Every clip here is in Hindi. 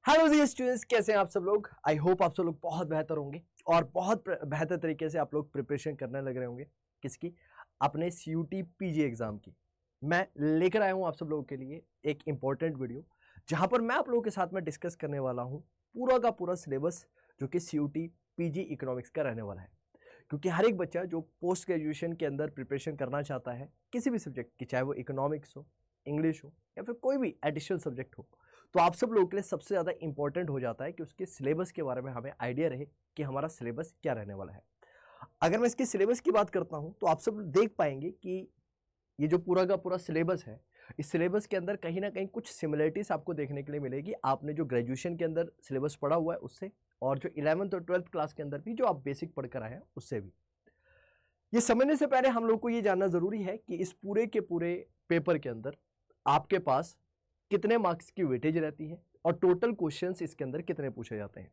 हेलो जी स्टूडेंट्स, कैसे हैं आप सब लोग। आई होप आप सब लोग बहुत बेहतर होंगे और बहुत बेहतर तरीके से आप लोग प्रिपरेशन करने लग रहे होंगे। किसकी? अपने CUT PG एग्जाम की। मैं लेकर आया हूं आप सब लोगों के लिए एक इंपॉर्टेंट वीडियो, जहां पर मैं आप लोगों के साथ में डिस्कस करने वाला हूं पूरा का पूरा सिलेबस जो कि CUT PG इकोनॉमिक्स का रहने वाला है। क्योंकि हर एक बच्चा जो पोस्ट ग्रेजुएशन के अंदर प्रिपरेशन करना चाहता है किसी भी सब्जेक्ट की, चाहे वो इकोनॉमिक्स हो, इंग्लिश हो या फिर कोई भी एडिशनल सब्जेक्ट हो, तो आप सब लोगों के लिए सबसे ज़्यादा इंपॉर्टेंट हो जाता है कि उसके सिलेबस के बारे में हमें आइडिया रहे कि हमारा सिलेबस क्या रहने वाला है। अगर मैं इसके सिलेबस की बात करता हूं तो आप सब देख पाएंगे कि ये जो पूरा का पूरा सिलेबस है, इस सिलेबस के अंदर कहीं ना कहीं कुछ सिमिलरिटीज आपको देखने के लिए मिलेगी। आपने जो ग्रेजुएशन के अंदर सिलेबस पढ़ा हुआ है उससे, और जो 11th और 12th क्लास के अंदर भी जो आप बेसिक पढ़कर आए हैं उससे भी। ये समझने से पहले हम लोग को ये जानना जरूरी है कि इस पूरे के पूरे पेपर के अंदर आपके पास कितने मार्क्स की वेटेज रहती है और टोटल क्वेश्चंस इसके अंदर कितने पूछे जाते हैं।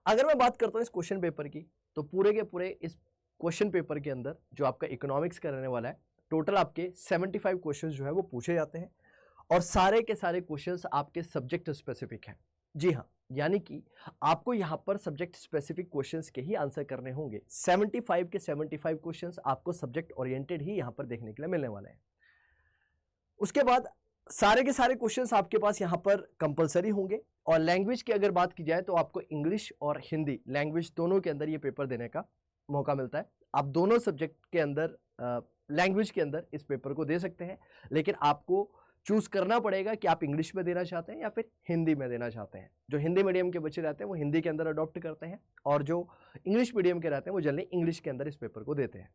अगर मैं बात करता हूं इस क्वेश्चन पेपर की, तो पूरे के पूरे इस क्वेश्चन पेपर के अंदर जो आपका इकोनॉमिक्स का रहने वाला है, टोटल आपके 75 क्वेश्चंस जो है वो पूछे जाते हैं और सारे के सारे क्वेश्चंस आपके सब्जेक्ट स्पेसिफिक हैं। जी हाँ, यानी कि आपको यहां पर सब्जेक्ट स्पेसिफिक क्वेश्चंस के ही आंसर करने होंगे। 75 के 75 क्वेश्चंस आपको सब्जेक्ट ओरिएंटेड ही यहां पर देखने के लिए मिलने वाले हैं। उसके बाद सारे के सारे क्वेश्चंस आपके पास यहां पर कंपलसरी होंगे। और लैंग्वेज की अगर बात की जाए तो आपको इंग्लिश और हिंदी लैंग्वेज दोनों के अंदर ये पेपर देने का मौका मिलता है। आप दोनों सब्जेक्ट के अंदर लैंग्वेज के अंदर इस पेपर को दे सकते हैं, लेकिन आपको चूज करना पड़ेगा कि आप इंग्लिश में देना चाहते हैं या फिर हिंदी में देना चाहते हैं। जो हिंदी मीडियम के बच्चे रहते हैं वो हिंदी के अंदर अडॉप्ट करते हैं, और जो इंग्लिश मीडियम के रहते हैं वो जनरली इंग्लिश के अंदर इस पेपर को देते हैं।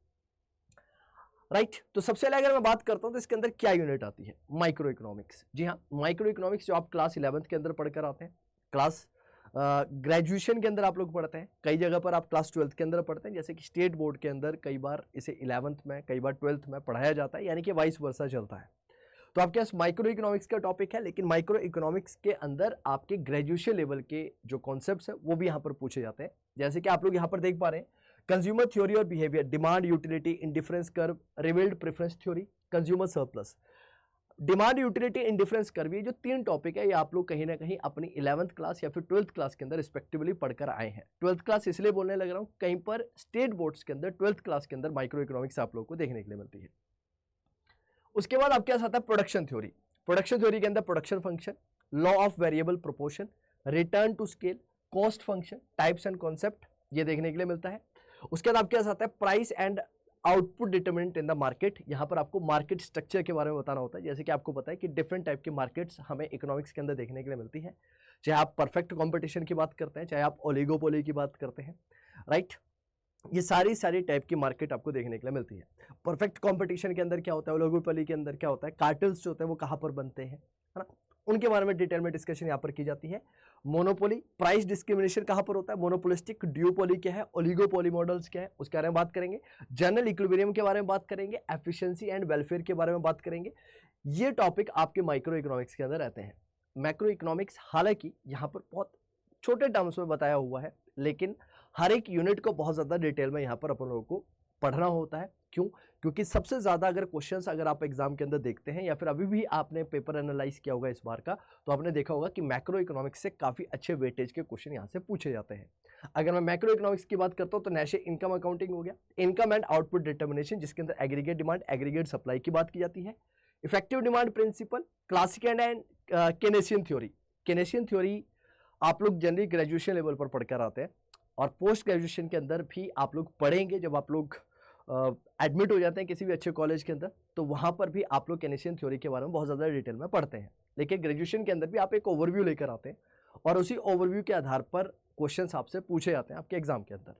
राइट, तो सबसे पहले अगर मैं बात करता हूं तो इसके अंदर क्या यूनिट आती है? Micro economics. जी हाँ, माइक्रो इकोनॉमिक्स जो आप क्लास 11th के अंदर पढ़कर आते हैं, क्लास ग्रेजुएशन के अंदर आप लोग पढ़ते हैं, कई जगह पर आप क्लास 12th के अंदर पढ़ते हैं, जैसे कि स्टेट बोर्ड के अंदर कई बार इसे 11th में, कई बार 12th में पढ़ाया जाता है, यानी कि वाइस वर्सा चलता है। तो आपके पास माइक्रो इकोनॉमिक्स का टॉपिक है, लेकिन माइक्रो इकोनॉमिक्स के अंदर आपके ग्रेजुएशन लेवल के जो कॉन्सेप्ट्स है वो भी यहाँ पर पूछे जाते हैं। जैसे कि आप लोग यहाँ पर देख पा रहे हैं, कंज्यूमर थ्योरी और behaviour, demand, utility, indifference curve, revealed preference theory, consumer surplus, demand, utility, indifference curve, ये जो तीन टॉपिक है ये आप लोग कहीं ना कहीं अपनी 11th क्लास या फिर 12th क्लास के अंदर रिस्पेक्टिवली पढ़कर आए हैं। 12th क्लास इसलिए बोलने लग रहा हूं, कहीं पर स्टेट बोर्ड्स के अंदर 12th क्लास के अंदर माइक्रो इकोनॉमिक्स आप लोग को देखने के लिए मिलती है। उसके बाद आपके पास आता है प्रोडक्शन थ्योरी। प्रोडक्शन थ्योरी के अंदर production function, law of variable proportion, return to scale, cost function, types and concept, ये देखने के लिए मिलता है। उसके बाद आपके पास आता है price and output determinant in the market. यहां पर आपको मार्केट स्ट्रक्चर के बारे में बताना होता है। जैसे कि आपको पता है कि डिफरेंट टाइप की मार्केट्स हमें इकोनॉमिक्स के अंदर देखने के लिए मिलती है, चाहे आप परफेक्ट कॉम्पिटिशन की बात करते हैं, चाहे आप ओलिगोपोली की बात करते हैं। राइट, ये सारी टाइप की मार्केट आपको देखने के लिए मिलती है। परफेक्ट कंपटीशन के अंदर क्या होता है, ओलिगोपोली के अंदर क्या होता है, कार्टेल्स जो होते हैं वो कहां पर बनते हैं, है ना, उनके बारे में डिटेल में डिस्कशन यहां पर की जाती है। मोनोपोली, प्राइस डिस्क्रिमिनेशन कहां पर होता है, मोनोपोलिस्टिक, ड्यूपोली क्या है, ओलिगोपोली मॉडल्स क्या है, उसके बारे में बात करेंगे। जनरल इक्विलिब्रियम के बारे में बात करेंगे, एफिशिएंसी एंड वेलफेयर के बारे में बात करेंगे। ये टॉपिक आपके माइक्रो इकोनॉमिक्स के अंदर रहते हैं। मैक्रो इकोनॉमिक्स हालांकि यहां पर बहुत छोटे टर्म्स में बताया हुआ है, लेकिन हर एक यूनिट को बहुत ज्यादा डिटेल में यहां पर अपन लोगों को पढ़ना होता है। क्यों? क्योंकि सबसे ज्यादा अगर क्वेश्चंस अगर आप एग्जाम के अंदर देखते हैं या फिर अभी भी आपने पेपर एनालाइज किया होगा इस बार का, तो आपने देखा होगा कि मैक्रो इकोनॉमिक्स से काफी अच्छे वेटेज के क्वेश्चन यहां से पूछे जाते हैं। अगर मैं मैक्रो इकोनॉमिक्स की बात करता हूं तो नेशनल इनकम अकाउंटिंग हो गया, इनकम एंड आउटपुट डिटर्मिनेशन, जिसके अंदर एग्रीगेट डिमांड, एग्रीगेट सप्लाई की बात की जाती है, effective demand principle, classical and Keynesian theory. Keynesian theory आप लोग जनरली ग्रेजुएशन लेवल पर पढ़कर आते हैं, और पोस्ट ग्रेजुएशन के अंदर भी आप लोग पढ़ेंगे। जब आप लोग एडमिट हो जाते हैं किसी भी अच्छे कॉलेज के अंदर, तो वहां पर भी आप लोग केनेशियन थ्योरी के बारे में बहुत ज्यादा डिटेल में पढ़ते हैं। लेकिन ग्रेजुएशन के अंदर भी आप एक ओवरव्यू लेकर आते हैं, और उसी ओवरव्यू के आधार पर क्वेश्चंस आपसे पूछे जाते हैं आपके एग्जाम के अंदर।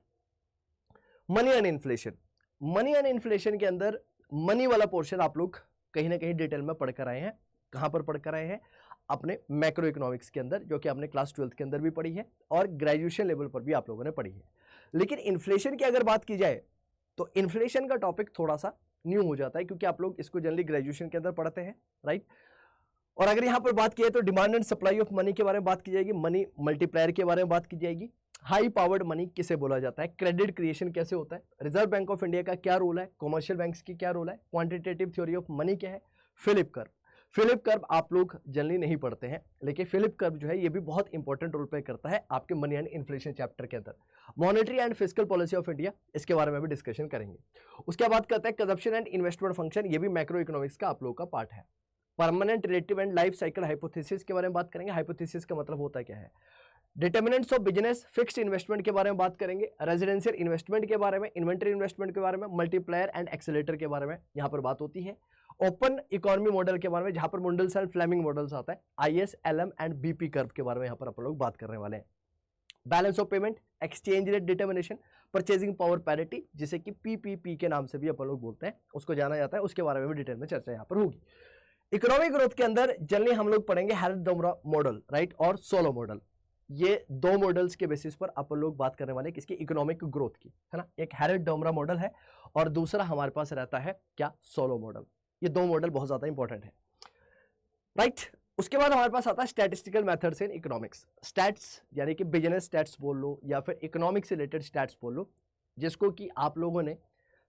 Money and inflation, money and inflation के अंदर मनी वाला पोर्शन आप लोग कहीं ना कहीं डिटेल में पढ़कर आए हैं। कहां पर पढ़कर आए हैं? अपने मैक्रो इकोनॉमिक्स के अंदर, जो कि आपने क्लास 12th के अंदर भी पढ़ी है और ग्रेजुएशन लेवल पर भी आप लोगों ने पढ़ी है। लेकिन इन्फ्लेशन की अगर बात की जाए तो इन्फ्लेशन का टॉपिक थोड़ा सा न्यू हो जाता है, क्योंकि आप लोग इसको जनरली ग्रेजुएशन के अंदर पढ़ते हैं। राइट, और अगर यहां पर बात की जाए तो demand and supply of money के बारे में बात की जाएगी, मनी मल्टीप्लायर के बारे में बात की जाएगी, हाई पावर्ड मनी किसे बोला जाता है, क्रेडिट क्रिएशन कैसे होता है, रिजर्व बैंक ऑफ इंडिया का क्या रोल है, कॉमर्शियल बैंक्स की क्या रोल है, क्वांटिटेटिव थ्योरी ऑफ मनी क्या है, फिलिप कर्व। फिलिप कर्व आप लोग जनरली नहीं पढ़ते हैं, लेकिन फिलिप कर्व जो है ये भी बहुत इंपॉर्टेंट रोल प्ले करता है आपके मनी एंड इन्फ्लेशन चैप्टर के अंदर। Monetary and fiscal policy of India, इसके बारे में भी डिस्कशन करेंगे। उसके बाद करते हैं कंजप्शन एंड इन्वेस्टमेंट फंक्शन, ये भी मैक्रो इकोनॉमिक्स का आप लोगों का पार्ट है। Permanent relative and life cycle hypothesis के बारे में बात करेंगे। हाइपोथेसिस का मतलब होता है क्या है। Determinants of business, fixed investment के बारे में बात करेंगे, रेजिडेंशियल इन्वेस्टमेंट के बारे में, इन्वेंटरी इन्वेस्टमेंट के बारे में, मल्टीप्लायर एंड एक्सेलेरेटर के बारे में यहाँ पर बात होती है। ओपन इकोनॉमी मॉडल के बारे में, जहां पर मुंडल्स एंड फ्लेमिंग मॉडल्स आता है, IS, LM and BP curve के बारे में यहाँ पर अपन लोग बात करने वाले हैं। Balance of payment, exchange rate determination, purchasing power parity, जिसे कि पीपीपी के नाम से भी अपन लोग बोलते हैं, उसको जाना जाता है, उसके बारे में भी डिटेल में चर्चा यहाँ पर होगी। इकोनॉमिक ग्रोथ के अंदर जनरली हम लोग पढ़ेंगे हेरेट-डोमरा मॉडल, राइट, और सोलो मॉडल। ये दो मॉडल्स के बेसिस पर अपन लोग बात करने वाले किसकी, इकोनॉमिक ग्रोथ की, है ना। एक हेरेट-डोमरा मॉडल है और दूसरा हमारे पास रहता है क्या, सोलो मॉडल। ये दो मॉडल बहुत ज्यादा इंपॉर्टेंट है, राइट। उसके बाद हमारे पास आता है statistical methods in economics. Stats यानी कि बिजनेस स्टैट्स बोल लो या फिर इकोनॉमिक्स से रिलेटेड स्टैट्स बोल लो, जिसको कि आप लोगों ने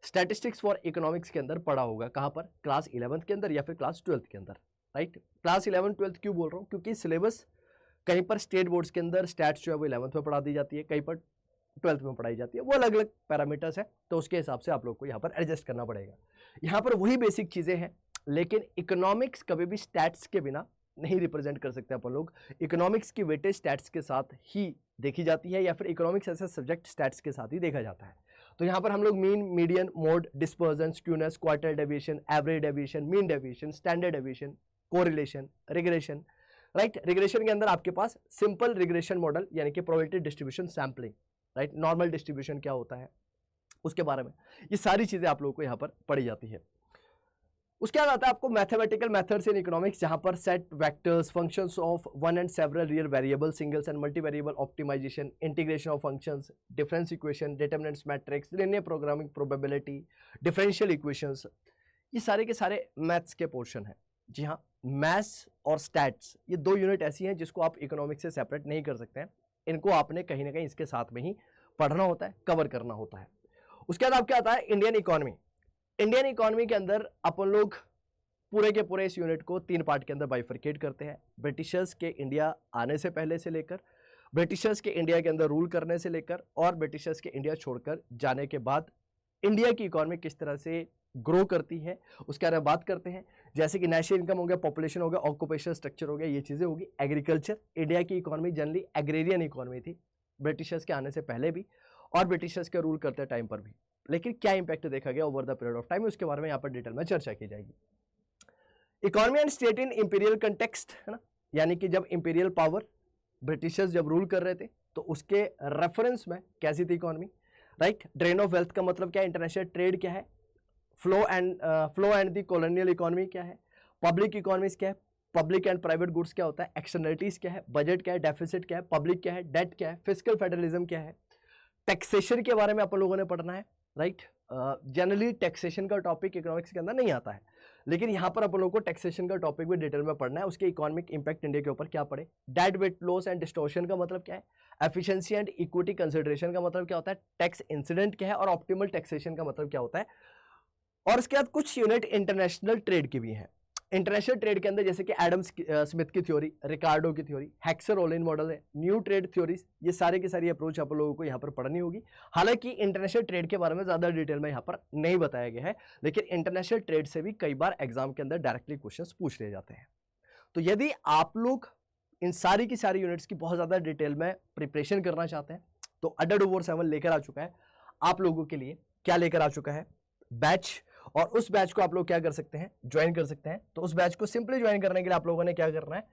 स्टैटिस्टिक्स फॉर इकोनॉमिक्स के अंदर पढ़ा होगा। कहाँ पर, क्लास 11th के अंदर या फिर क्लास 12th के अंदर, राइट। क्लास 11 12 क्यों बोल रहा हूँ, क्योंकि सिलेबस कहीं पर स्टेट बोर्ड्स के अंदर स्टैट्स जो है वो 11th में पढ़ा दी जाती है, कहीं पर 12th में पढ़ाई जाती है, वो अलग अलग पैरामीटर्स है, तो उसके हिसाब से आप लोग को यहाँ पर एडजस्ट करना पड़ेगा। यहाँ पर वही बेसिक चीजें हैं, लेकिन इकोनॉमिक्स कभी भी स्टैट्स के बिना नहीं रिप्रेजेंट कर सकते अपन लोग। इकोनॉमिक्स की वेटेज स्टैट्स के साथ ही देखी जाती है, या फिर इकोनॉमिक्स ऐसा सब्जेक्ट स्टैट्स के साथ ही देखा जाता है। तो यहाँ पर हम लोग mean, median, mode, dispersion, skewness, quarter deviation, average deviation, mean deviation, standard deviation, correlation, regression, right. Regression के अंदर आपके पास सिंपल रिग्रेशन मॉडल यानी कि probability distribution sampling, right, normal distribution क्या होता है उसके बारे में, ये सारी चीजें आप लोगों को यहाँ पर पढ़ी जाती है। उसके बाद आता है आपको मैथमेटिकल मेथड्स इन इकोनॉमिक्स, जहां पर set, vectors, functions of one and several real variable, singles and multi variable optimisation, integration of functions, difference equation, determinants matrix, linear programming, probability, differential equations, ये सारे के सारे मैथ्स के पोर्शन हैं। जी हाँ, मैथ्स और स्टैट्स ये दो यूनिट ऐसी हैं जिसको आप इकोनॉमिक्स से सेपरेट नहीं कर सकते हैं, इनको आपने कहीं ना कहीं इसके साथ में ही पढ़ना होता है, कवर करना होता है। उसके बाद आपके आता है इंडियन इकोनॉमी। इंडियन इकोनॉमी के अंदर अपन लोग पूरे के पूरे इस यूनिट को 3 पार्ट के अंदर बाइफरकेट करते हैं। ब्रिटिशर्स के इंडिया आने से पहले से लेकर, ब्रिटिशर्स के इंडिया के अंदर रूल करने से लेकर, और ब्रिटिशर्स के इंडिया छोड़कर जाने के बाद इंडिया की इकोनॉमी किस तरह से ग्रो करती है उसके बारे में बात करते हैं। जैसे कि नेशनल इनकम हो गया, पॉपुलेशन हो गया, ऑक्यूपेशनल स्ट्रक्चर हो गया, ये चीजें होगी। एग्रीकल्चर, इंडिया की इकोनॉमी जनरली एग्रेरियन इकोनॉमी थी ब्रिटिशर्स के आने से पहले भी और ब्रिटिशर्स के रूल करते टाइम पर भी, लेकिन क्या इंपैक्ट देखा गया over the period of time, उसके बारे में यहाँ पर डिटेल में चर्चा की जाएगी। Economy and state in imperial context, है ना, यानी कि जब इंपीरियल पावर ब्रिटिशर्स जब रूल कर रहे थे तो उसके रेफरेंस में कैसी थी economy, right. Drain of wealth का मतलब क्या है, इंटरनेशनल ट्रेड क्या है, flow and the colonial economy क्या है, पब्लिक इकोनॉमीज क्या है, पब्लिक एंड प्राइवेट गुड्स क्या होता है, एक्सटर्नलिटीज क्या है, बजट क्या है, डेफिसिट क्या है, पब्लिक क्या है, डेट क्या है, फिस्कल फेडरलिज्म क्या है, टैक्सेशन के बारे में अपन लोगों ने पढ़ना है, राइट। जनरली टैक्सेशन का टॉपिक इकोनॉमिक्स के अंदर नहीं आता है, लेकिन यहाँ पर अपन लोगों को टैक्सेशन का टॉपिक भी डिटेल में पढ़ना है, उसके इकोनॉमिक इंपैक्ट इंडिया के ऊपर क्या पड़े, dead weight loss and distortion का मतलब क्या है, एफिशिएंसी एंड इक्विटी कंसिडरेशन का मतलब क्या होता है, टैक्स इंसिडेंट क्या है, और ऑप्टिमल टैक्सेशन का मतलब क्या होता है। और उसके बाद कुछ यूनिट इंटरनेशनल ट्रेड की भी है। इंटरनेशनल ट्रेड के अंदर जैसे कि एडम स्मिथ की थ्योरी, रिकार्डो की थ्योरी, हेक्सर ओलिन मॉडल है, न्यू ट्रेड थ्योरीज, ये सारे की सारी अप्रोच आप लोगों को यहाँ पर पढ़नी होगी। हालांकि इंटरनेशनल ट्रेड के बारे में ज्यादा डिटेल में यहाँ पर नहीं बताया गया है, लेकिन इंटरनेशनल ट्रेड से भी कई बार एग्जाम के अंदर डायरेक्टली क्वेश्चंस पूछ लिए जाते हैं। तो यदि आप लोग इन सारी की सारी यूनिट्स की बहुत ज्यादा डिटेल में प्रिपरेशन करना चाहते हैं तो अड्डा 247 लेकर आ चुका है आप लोगों के लिए। क्या लेकर आ चुका है, बैच, और उस बैच को आप लोग क्या कर सकते हैं, ज्वाइन कर सकते हैं। तो उस बैच को सिंपली ज्वाइन करने के लिए आप लोगों ने क्या करना है,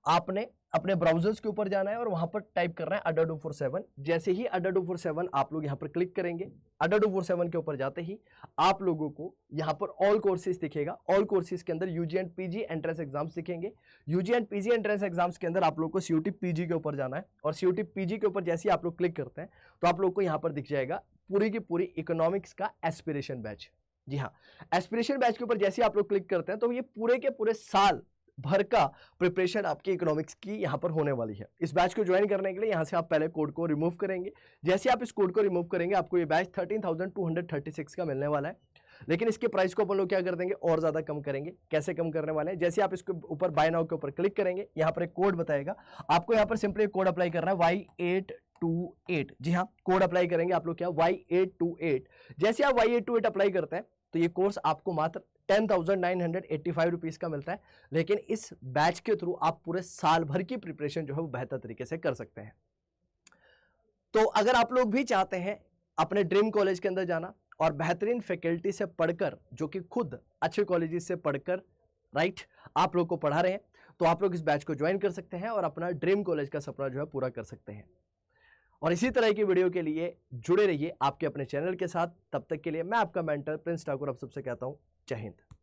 आपने अपने ब्राउजर्स के ऊपर जाना है और वहां पर टाइप करना है अड्डा 247। जैसे ही अड्डा 247 आप लोग यहाँ पर क्लिक करेंगे, अड्डा 247 के ऊपर जाते ही आप लोगों को यहाँ पर ऑल कोर्सेज दिखेगा। ऑल कोर्सेज के अंदर UG and PG entrance exams दिखेंगे। UG and PG entrance exams के अंदर आप लोग को सीयूटी पीजी के ऊपर जाना है, और सीयूटी पीजी के ऊपर जैसे ही आप लोग क्लिक करते हैं तो आप लोग को यहाँ पर दिख जाएगा पूरी की पूरी इकोनॉमिक्स का एस्पिरेशन बैच। जी हाँ, एस्पिरेशन बैच के ऊपर जैसे आप लोग क्लिक करते हैं तो ये पूरे के पूरे साल भर का प्रिपरेशन आपकी इकोनॉमिक्स की यहाँ पर होने वाली है। इस बैच को ज्वाइन करने के लिए यहाँ से आप पहले कोड को रिमूव करेंगे। जैसे आप इस कोड को रिमूव करेंगे आपको ये बैच 13,236 का मिलने वाला है। लेकिन इसके प्राइस को अपन लोग क्या कर देंगे, और ज़्यादा कम करेंगे। कैसे कम करने वाले हैं, जैसे आप इसके ऊपर बाय नाउ के ऊपर क्लिक करेंगे, यहाँ पर एक कोड बताएगा आपको, यहाँ पर सिंपली कोड अप्लाई करना है Y828। जी हाँ, कोड अप्लाई करेंगे आप लोग क्या, Y828। जैसे आप Y828 अप्लाई करते हैं तो ये कोर्स आपको मात्र 10,985 रुपीज़ का मिलता है। लेकिन इस बैच के थ्रू आप पूरे साल भर की प्रिपरेशन जो है वो बेहतर तरीके से कर सकते हैं। तो अगर आप लोग भी चाहते हैं अपने ड्रीम कॉलेज के अंदर जाना और बेहतरीन फैकल्टी से पढ़कर, जो कि खुद अच्छे कॉलेजेस से पढ़कर राइट आप लोग को पढ़ा रहे हैं, तो आप लोग इस बैच को ज्वाइन कर सकते हैं और अपना ड्रीम कॉलेज का सपना जो है पूरा कर सकते हैं। और इसी तरह की वीडियो के लिए जुड़े रहिए आपके अपने चैनल के साथ। तब तक के लिए मैं आपका मेंटर प्रिंस ठाकुर आप सबसे कहता हूं जय हिंद।